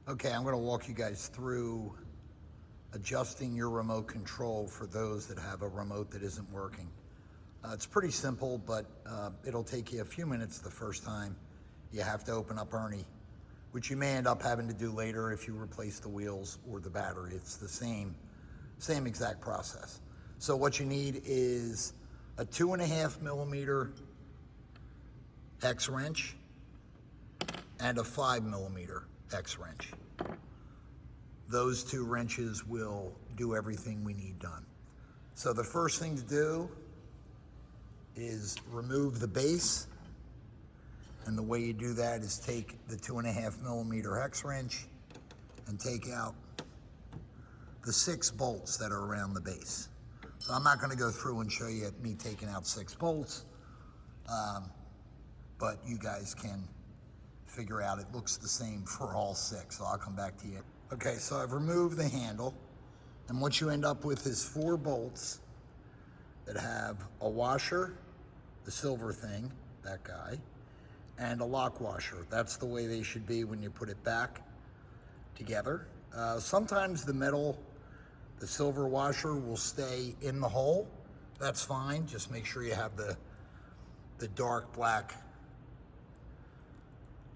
Okay, I'm gonna walk you guys through adjusting your remote control for those that have a remote that isn't working. It's pretty simple, but it'll take you a few minutes the first time you have to open up ERNE, which you may end up having to do later if you replace the wheels or the battery. It's the same exact process. So what you need is a 2.5 millimeter hex wrench and a 5 millimeter hex wrench. Those two wrenches will do everything we need done. So the first thing to do is remove the base. And the way you do that is take the 2.5 millimeter hex wrench and take out the 6 bolts that are around the base. So I'm not gonna go through and show you me taking out 6 bolts, but you guys can figure out it looks the same for all 6, so I'll come back to you. Okay, so I've removed the handle, and what you end up with is 4 bolts that have a washer, the silver thing, that guy, and a lock washer. That's the way they should be when you put it back together. Sometimes the metal, the silver washer will stay in the hole. That's fine, just make sure you have the dark black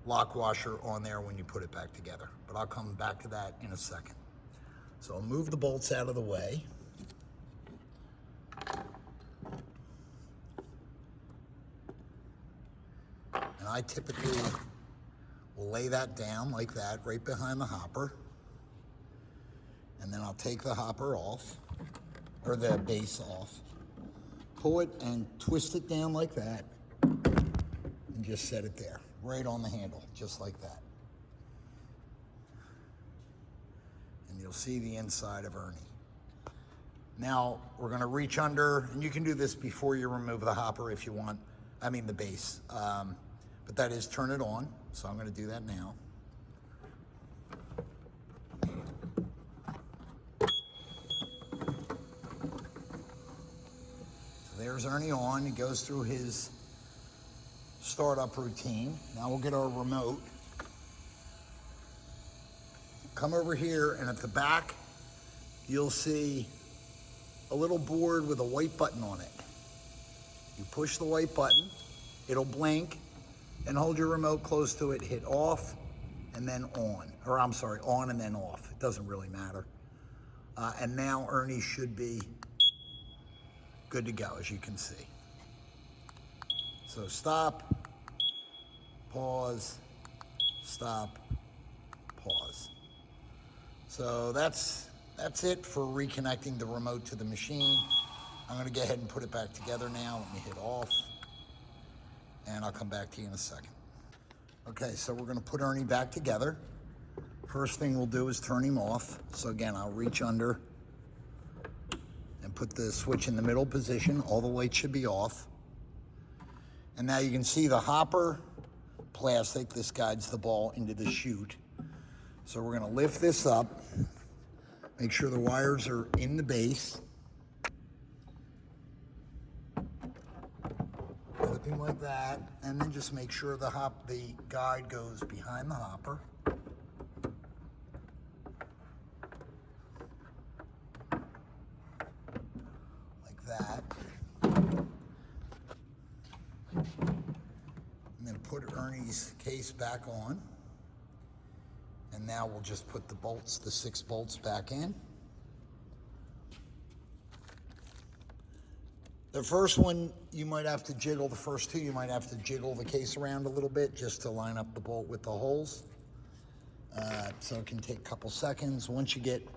lock washer on there when you put it back together. But I'll come back to that in a second. So I'll move the bolts out of the way. And I typically will lay that down like that, right behind the hopper. And then I'll take the hopper off, or the base off, pull it and twist it down like that, and just set it there, right on the handle, just like that. And you'll see the inside of ERNE. Now, we're gonna reach under, and you can do this before you remove the hopper if you want, I mean the base. But that is turn it on, so I'm gonna do that now. So there's ERNE on, he goes through his startup routine. Now we'll get our remote. Come over here, and at the back, you'll see a little board with a white button on it. You push the white button, it'll blink, and hold your remote close to it, hit off, and then on. Or I'm sorry, on and then off. It doesn't really matter. And now ERNE should be good to go, as you can see. So stop, pause, stop, pause. So that's it for reconnecting the remote to the machine. I'm gonna go ahead and put it back together now. Let me hit off, and I'll come back to you in a second. Okay, so we're gonna put ERNE back together. First thing we'll do is turn him off. So again, I'll reach under and put the switch in the middle position. All the lights should be off. And now you can see the hopper plastic. This guides the ball into the chute. So we're gonna lift this up, make sure the wires are in the base. Flipping like that, and then just make sure the guide goes behind the hopper. Like that. And then put ERNE's case back on. And now we'll just put the bolts, the 6 bolts back in. The first one, you might have to jiggle, the first 2, you might have to jiggle the case around a little bit just to line up the bolt with the holes. So it can take a couple seconds. Once you get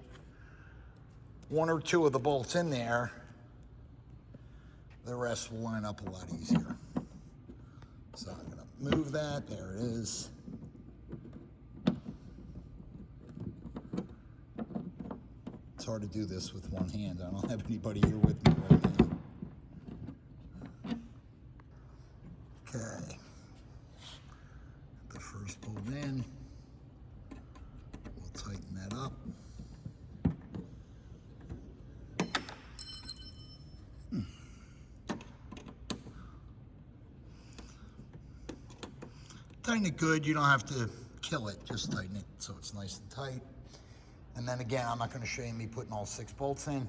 1 or 2 of the bolts in there, the rest will line up a lot easier. So I'm gonna move that, there it is. It's hard to do this with one hand. I don't have anybody here with me right now. Okay. The first bolt in. We'll tighten that up. Tighten it good. You don't have to kill it, just tighten it so it's nice and tight. And then again, I'm not going to show you me putting all 6 bolts in.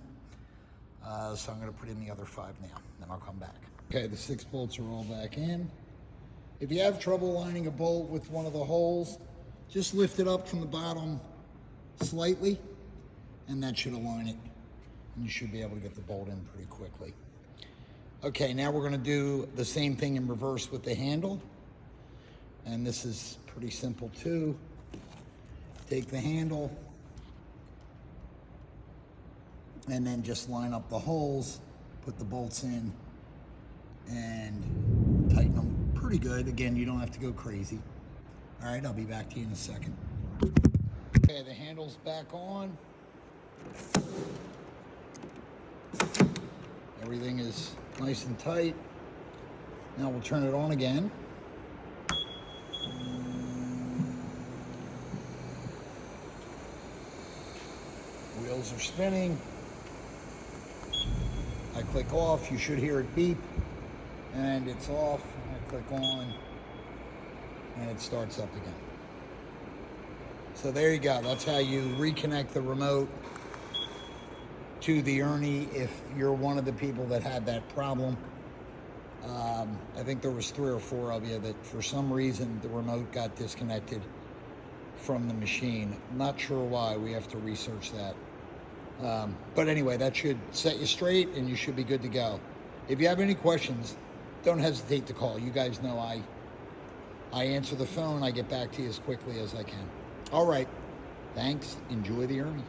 So I'm going to put in the other 5 now, then I'll come back. Okay, the 6 bolts are all back in. If you have trouble lining a bolt with one of the holes, just lift it up from the bottom slightly, and that should align it. And you should be able to get the bolt in pretty quickly. Okay, now we're going to do the same thing in reverse with the handle. And this is pretty simple too. Take the handle and then just line up the holes, put the bolts in, and tighten them pretty good. Again, you don't have to go crazy. All right, I'll be back to you in a second. Okay, the handle's back on. Everything is nice and tight. Now we'll turn it on again. Wheels are spinning. I click off, you should hear it beep, and it's off. I click on, and it starts up again. So there you go. That's how you reconnect the remote to the ERNE if you're one of the people that had that problem. I think there was 3 or 4 of you that for some reason the remote got disconnected from the machine. Not sure why. We have to research that. But anyway, that should set you straight and you should be good to go. If you have any questions, don't hesitate to call. You guys know I answer the phone. I get back to you as quickly as I can. All right. Thanks. Enjoy the ERNE.